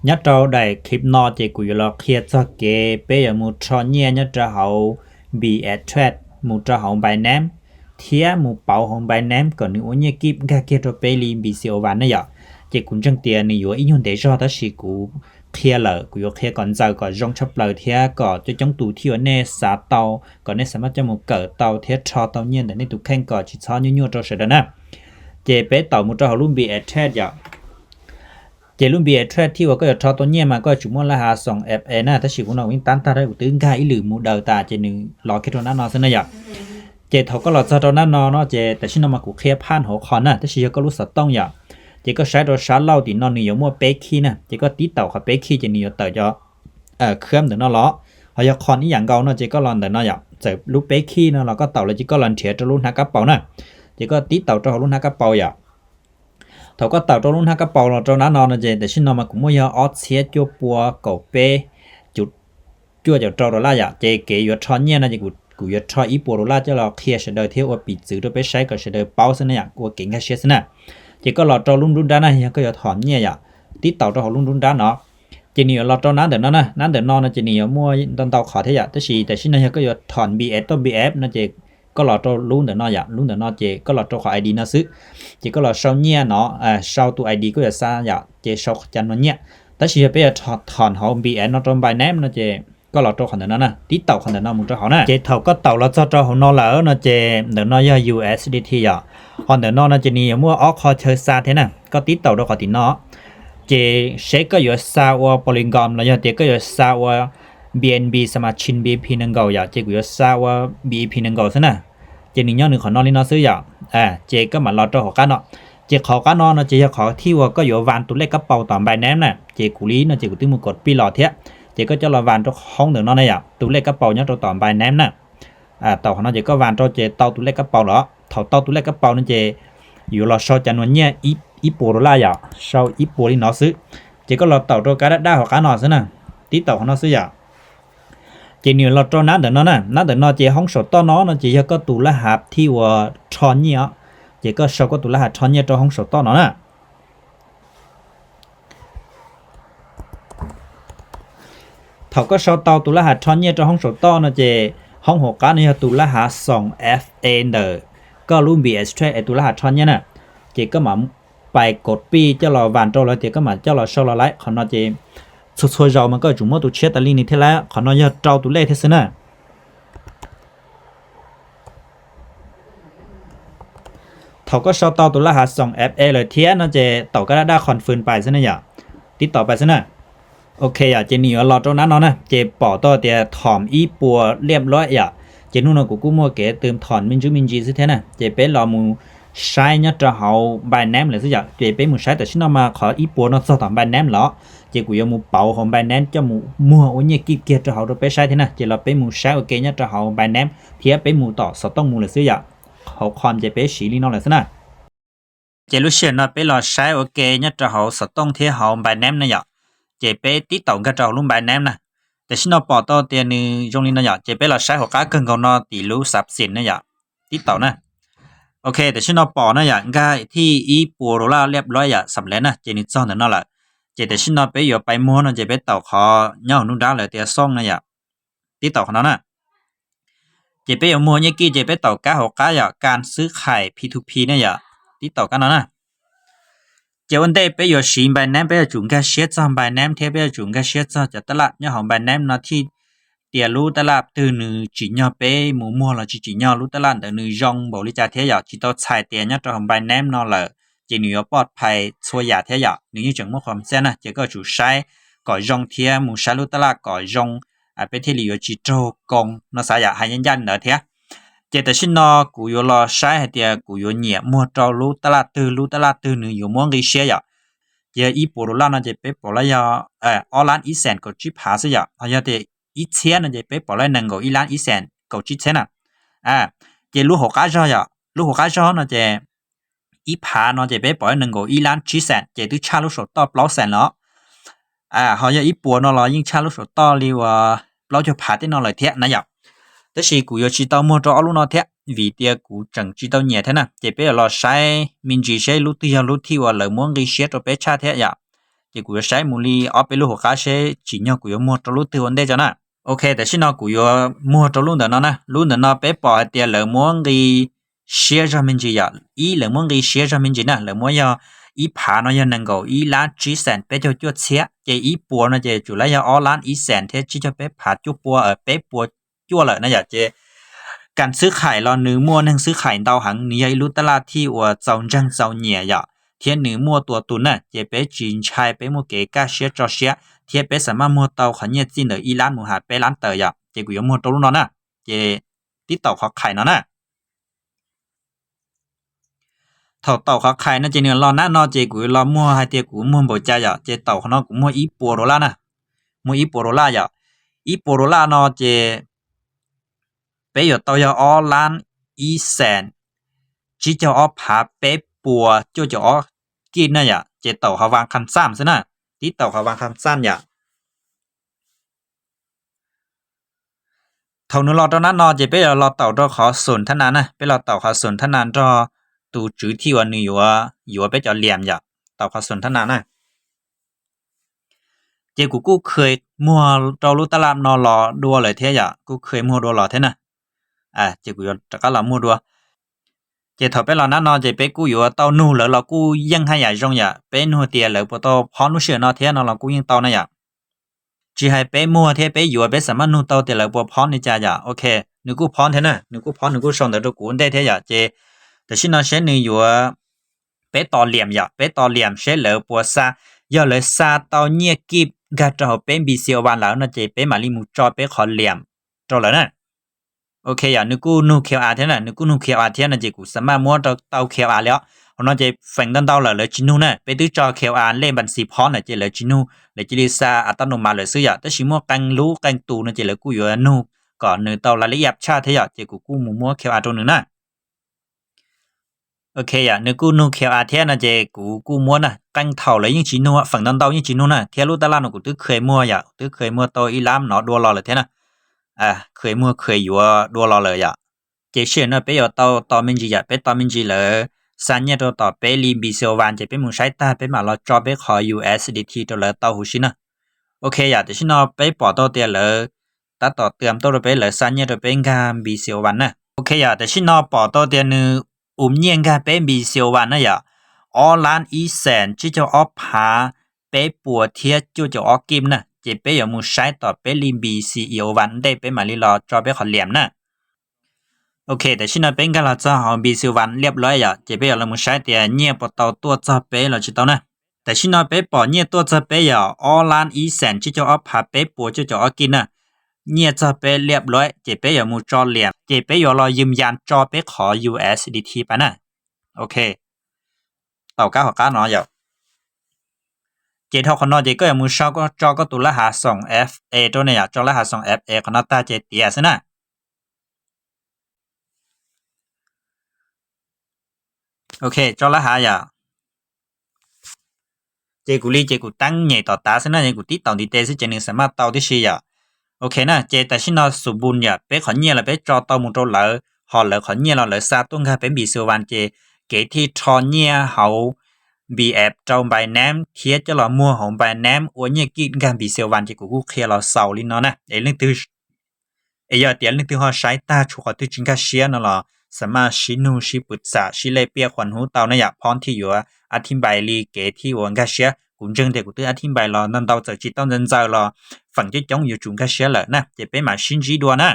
nhớ trâu đầy clip nó chỉ của lo kia cho kế bây giờ một trò nhẹ nhớ trâu hậu bị attract một trò hậu bài ném thía một bảo hậu bài ném còn nếu như kịp cái kia cho bây li bị siêu ván này ạ chỉ cũng chẳng tiền này yếu ý để cho đó là của kia lợ của kia còn giờ còn rong chấp lợ thía còn cho trong tủ thiêu nè xả tàu còn nè sắm cho một cỡ tàu thía cho tàu nhiên để nên tụ khen còn chỉ cho như cho sự đó nè chỉ bé tàu một trò hậu luôn bị attract ạ chỉ luôn bị attractที่ว่าก็จะทอตัวเนี่ยมาก็จุมว่าละหา2 FA นะถ้าสิกูน้องวิ่งตันตาได้กูตึงกายอีหรือหมู่เดาตาเจนึงรอคิดตรงนั้นนอซะนะอย่าเจเขาก็รอซะตรงนั้นนอเนาะเจแต่ชินมากูเคลียร์ผ่านหัวคอนน่ะถ้าสิก็รู้สึกต้องอย่าเจก็ใช้ตัวชาร์จเหล้าตินอนนี่อยู่มั่วเป๊กขี้นะเจก็ติดเต่ากับเป๊กขี้เจนี่อยู่เต่าจะเคลื่อนถึงเนาะล้อเฮาอย่าคอนนี่อย่างเก่าเนาะเจก็รอนแต่เนาะอย่าเจลูกเป๊กขี้เนาะเราก็เต่าแล้วเจก็รอนเถียจะรุ่นหากระเป๋าน่ะเจก็ติดเต่าจะรุ่นหากระเป๋าอย่าเขาก็เต่าตัวรุ่นห้ากระเป๋าเราตัวนั้นนอนเจแต่ชินนอนมากูไม่ยอออเสียจัวปัวเก่าเป้จุดจัวจะตัวเราละอย่าเจเกยช้อนเนี่ยนะจะกูยช้อนอีปัวเราละจะเราเคลียร์เสด็จเที่ยวปิดซื้อตัวไปใช้ก็เสด็จเป้าซะเนี่ยกูเก่งแค่เชียร์ซะนะเจก็เราตัวรุ่นด้านนะยังก็ยถอนเนี่ยอย่าติดเต่าตัวรุ่นด้านเนาะเจนี่เราตัวนั้นเดี๋ยวนั้นนะนั้นเดี๋ยวนอนนะเจนี่มั่วตอนเต่าขอเทียแต่ชินนะก็ยถอน BS ตัว BF นะเจก็รอตัวลุ้นเดี๋ยวนออย่าลุ้นเดี๋ยวนอเจก็รอตัวขอ ID นะซื้อเจก็รอเซาเนี่ยเนาะเซาตัว ID ก็จะซ่าอย่าเจเซาจันวันเนี่ยแต่สิไปถอนเฮา BN เนาะตรง Binance นะเจก็รอตัวของเดี๋ยวนั้นน่ะติดเต่าของเดี๋ยวนอมึงตัวเฮานะเจเท่าก็เต่าแล้วเจ้าของนอแล้วนะเจเดี๋ยวนอย่า USDT อ่ะของเดี๋ยวนอนะเจนี่มั่วออกคอเชอร์ซาเท่น่ะก็ติดเต่าตัวของติเนาะเจเช็คก็อยู่ซาว่า Polygon แล้วเจก็อยู่ซาว่า BNB สมาชิน BP นึงเก่าอย่าเจก็อยู่ซาว่า BP นึงเก่าซะนะเจนี่ย้อนนึงของนอลินอซื้ออย่าเจก็มารอตัวของกันเนาะเจขอกันนอนะเจขอที่ว่าก็อยู่วานตัวเลขกระเป๋าตอน Binance น่ะเจกุลีนะเจกูตึงมือกดปีหลอดเทะเจก็จะรอวานตัวห้องนึงนอนะอย่าตัวเลขกระเป๋าเนี่ยตัวตอน Binance น่ะต่อของนอเจก็วานตัวเจเตาตัวเลขกระเป๋าเหรอเท่าเตาตัวเลขกระเป๋านั่นเจอยู่รอชอจันวันเนี่ยอีปัวละอย่าเซาอีปัวลินอซื้อเจก็รอเต่าตัวกันได้ของกันนอซะนะติเต่าของนอซื้ออย่าเจนี่เราตัวนั้นเดี๋ยวนั้นน่ะนั้นเดี๋ยวนอเจห้องสดต้อน้อนะเจก็ตุรหัสที่ว่าชอนเนี่ยเจก็ชอบก็ตุรหัสชอนเนี่ยตัวห้องสดต้อน้อน่ะเขาก็ชอบเตาตุรหัสชอนเนี่ยตัวห้องสดต้อนะเจห้องหกกันเนี่ยตุรหัส 2FA เด้อก็รุ่น BS Trade ไอ้ตุรหัสชอนเนี่ยน่ะเจก็มาไปกดปีเจ้ารอวานตัวแล้วเจก็มาเจ้ารอชอรอไลของนอเจช่วยๆเรามันก็จุ่มตัวเช็ดตะลีนี่เท่าแล้วขอนอยเจ้าตัวเลขเท่านั้นเขาก็ชอบต่อตัวรหัส 2FA เลยเทียนะเจต่อก็ได้คอนเฟิร์มไปซะนะอย่าติดต่อไปซะนะโอเคอ่ะเจนี่รอตรงนั้นเนาะนะเจปอต่อเตียถอมอีปัวเรียบร้อยอ่ะเจนู่นกูมัวเก๋เติมถอนมินจูมินจีซะแท้น่ะเจเป็นรอมูใช้เนี่ยจะเฮา Binance เลยซะอย่าเจเป็นมูใช้แต่ชินมาขออีปัวเนาะต่อ Binance เหรอเจกูยมูเป่าของ Binance จะมัวโอเนี่ยกิเกียจะเฮาไปใช้เท่าน่ะเจเราเป็นมูใช้โอเคเนี่ยจะเฮา Binance เพียเป็นมูต่อสต้องมูเลยซะอย่าเขาคอนเจเป็นสีลีนอเลยซะน่ะเจรู้เชื่อนะเป็นรอใช้โอเคเนี่ยจะเฮาสต้องเที่ยเฮา Binance นะอย่าเจเป็นติดต่อกับเจ้าลุง Binance นะแต่ชินปอต่อเตียนึยงลีนะอย่าเจเป็นรอใช้หัวกะเกินของนอติรู้ทรัพย์สินนะอย่าติดต่อนะโอเคแต่ชินปอนะอย่าง่ายที่อีปัวโรล่าเรียบร้อยอย่าสำเร็จนะเจนี่ซ่อนนั่นน่ะเจแต่ชินไปอยู่ไปมัวนะเจไปต่อขอย่อนุ่นดาเลยเตียซ่องนะอย่าติดต่อของนั้นน่ะเจไปอยู่มัวเนี่ยกี้เจไปต่อกะหัวกะอย่าการซื้อขาย P2P นะอย่าติดต่อกันนะเจวันได้ไปอยู่ชิน Binance ไปจุงกะเชียจอม Binance เทไปจุงกะเชียจอจะตลาดเนี่ยของ Binance นะที่เตียรู้ตลาดตื่นจิญญาไปหมู่มัวละจิญญารู้ตลาดเดนึยองบริจาคเทียจิตอใช้เตียเนี่ยของ Binance นอละเจนี่ปลอดภัยช่วยยาเทียนี่จังบ่ความเสียนะเจก็จุใช้ก่อยองเทียหมู่ใช้รู้ตลาดก่อยองไปที่ลิอยู่จิโตกงนอสายาหายันเด้อเทียเจแต่ชินนอกูอยู่รอใช้เตียกูอยู่เนี่ยมัวเจ้ารู้ตลาดตื่นนี่อยู่ม่วงกิเชียเจอีโปโลลานะเจไปปอละยาออล้านอีแสนก็จิพาซะยาหาเตอีเชียนะเจไปปอละนังก็อีล้านอีแสนก็จิเชนะเจรู้หกกะจอยารู้หกกะจอนะเจอีพานะเจไปปอละนังก็อีล้านจิแสนเจตึชารู้สดต่อเปล่าแสนเนาะหาอีปัวนะลอยิ่งชารู้สดต่อลีว่าเราจะพาได้นอเลยเทะนะยาแต่สิกูอยู่จิตอมัวจอรู้นอเทะvì tia cú chẳng chỉ tao nhẹ thế nào chỉ biết là sai mình chỉ sẽ lúc tia lúc thi và lời muốn ghi xét rồi bé cha thế ạ 这古ใช้มูลีเอาไปรู้หัวกาเชจิญกูยมัวตลุตัวได้จ้ะนะโอเคแต่ชินอกูยมัวตลุเดนนะลุเดนไปปอเตียเหลมัวกีเชียจามินจิยาอีเหลมัวกีเชียจามินจินะเหลมัวยาอีผาเนาะยังนังก็อีล้านจีแสนไปจะจวดเสียเจอีปัวนะเจจุลายาออล้านอีแสนเทจิจะไปผาจุปัวไปปัวจั่วเลยนะอย่าเจการซื้อขายเราเนื้อมัวนึงซื้อขายเตาหังนี่ไอ้รู้ตลาดที่ว่าเจ้าจังเจ้าเหนี่ยอย่าเทียนเนื้อมัวตัวตุนน่ะเจไปจีนชายไปมัวเกกาเสียจอเสียเทียไปสามารถมัวเตาขันเนี่ยจีนเนออีล้านหมู่หาไปล้านเตออย่าเจกูยมัวตรู้เนาะนะเจติดต่อเขาขายเนาะนะเท่าเต่าเขาขายนะเจเนื้อรอนะนอเจกูรอมัวให้เตียกูมัวบ่ใจอย่าเจเต่าเขาเนาะกูมัวอีปัวโรล่านะมัวอีปัวโรล่าอย่าอีปัวโรล่าเนาะเจไปอยู่เต่ายาออล้านอีแสนจิจะออผาเป๊ปัวจะออกินนะอย่าเจเต่าเขาวางคันซ้ำซะนะติเต่าเขาวางคันซ้ำอย่าเท่านู้นรอตอนนั้นนอเจไปรอเต่าดอขอสนทนานะไปรอเต่าขอสนทนานดอตูจื้อที่ว่านี่อยู่ไปจะเหลี่ยมอย่าเต่าขอสนทนานะเจกูเคยมัวเจ้ารู้ตลาดนอรอดัวเลยเท่อย่ากูเคยมัวดัวรอเท่นะเจกูจะก็ละมัวดัวเจถอไปรอนะนอเจไปกูอยู่เต้านู่แล้วเรากูยังให้ใหญ่จงอย่าไปนัวเตียแล้วปอตอพอนุเชื่อนอเท่นอเรากูยังเต้านะอย่าจีให้ไปมัวเท่ไปอยู่ไปสามารถนูเต้าเตียแล้วปอพอนี่จ้าอย่าโอเคนึกูพอเท่นะนึกูพอนึกูส่งแต่กูได้เท่อย่าเจแต่ชินอเชนนี่อยู่ไปต่อเหลี่ยมอย่าไปต่อเหลี่ยมเชแล้วปอซาอย่าเลยซาเต้าเนี่ยกิบกะจะเป็นบีเซียววันแล้วนะเจไปมาลิมูจอไปขอเหลี่ยมจอแล้วนะโอเคอย่านึกูนูเคียวอาเทนะนึกูนูเคียวอาเทนะเจกูสามารถมัวเต้าเคียวอาแล้วเนาะเจฝังดันเต้าเลยจินูนะไปตื้อจอเคียวอาเล่บันสีพอนะเจเลยจินูเลยจิลิซาอัตโนมัติเลยซื้ออย่าแต่ชิมัวกังรู้กังตูนะเจเลยกูอยู่นูก่อนนึเต้ารายละเอียดชาเทอย่าเจกูมัวเคียวอาตัวนึงนะโอเคอย่านึกูนูเคียวอาเทนะเจกูมัวนะกังเท่าเลยยิ่งจินูฝังดันเต้ายิ่งจินูนะเทียรู้ตลาดกูตื้อเคยมัวอย่าตื้อเคยมัวโตอีลามเนาะดัวรอเลยเทนะเคยมัวเคยอยู่ดัวรอเลยอย่าเจเชื่อนะไปอยู่ต่อมินจีอย่าไปต่อมินจีเลยสัญญาตัวต่อไปลีบีเซลวันจะไปหมู่ใช้ตาไปมาเราจอไปขอ USDT ตัวเลยต่อหูชินะโอเคอย่าแต่ชินอไปปอตัวเตียเลยตัดต่อเตรียมตัวไปเลยสัญญาตัวเป็นกามบีเซลวันนะโอเคอย่าแต่ชินอปอตัวเตียนึเงียนกาเป็นบีเซลวันนะอย่าออล้านอีแสนที่จะออผาไปปัวเทียจะออกิมนะจะไปอยู่หมู่ใช้ต่อไปลีบี CEO วันได้ไปมาลีรอจอไปขอเหลี่ยมนะโอเคแต่ชินเป็นกันละจ้าหอบีซิวันเรียบร้อยอย่าเจไปเรามุใช้เตียเนี่ยปอตอตัวจ้าไปเราจิตเอานะแต่ชินไปปอเนี่ยตัวจ้าไปอย่าออล้านอีแสนที่จะเอาผาไปปัวจะเอากินนะเนี่ยจ้าไปเรียบร้อยเจไปอย่ามุจอเหลี่ยมเจไปอย่ารอยืมยันจอไปขอ USDT ไปนะโอเคต่อก้าของก้าเนาะอย่าเจเท่าคนนอเจก็อย่ามุเช้าก็จอก็ตุละหา 2FA ตัวเนี่ยจอละหา 2FA คนนอตาเจเตียซะนะโอเคจอละหาอย่าเจกูลีเจกูตั้งใหญ่ต่อตาซะนะเจกูติดต่อดีเตซิเจนึงสามารถต่อที่ชีอย่าโอเคนะเจแต่ชินอสุบุญอย่าไปขอเนี่ยละไปจอต่อมุโตเลยหอเลยขอเนี่ยเราเลยซาตุ้งค่ะเป็นบีซิวันเจเกที่ทอเนี่ยเฮาบีแอปเจ้าใบน้ำเทียจะละมัวของใบน้ำอวยเนี่ยกินกันบีซิวันเจกูเคลียร์เราเศร้าลิเนาะนะเรื่องตื้ออย่าเตียนเรื่องตื้อฮอใช้ตาชูขอตื้อจิงกะเชียนั่นล่ะสามารถชินูชิปรึกษาชิเลเปียขวัญหูเตานะอย่าพรที่อยู่อธิบายลีเกที่วันกะเชียกูจึงเด็กกูตื้ออธิบายรอนั่นเตาจะจิตต้องเดินใจรอฝั่งจะจ้องอยู่จุงกะเชีย了นะจะไปมาชินจีดัวนะ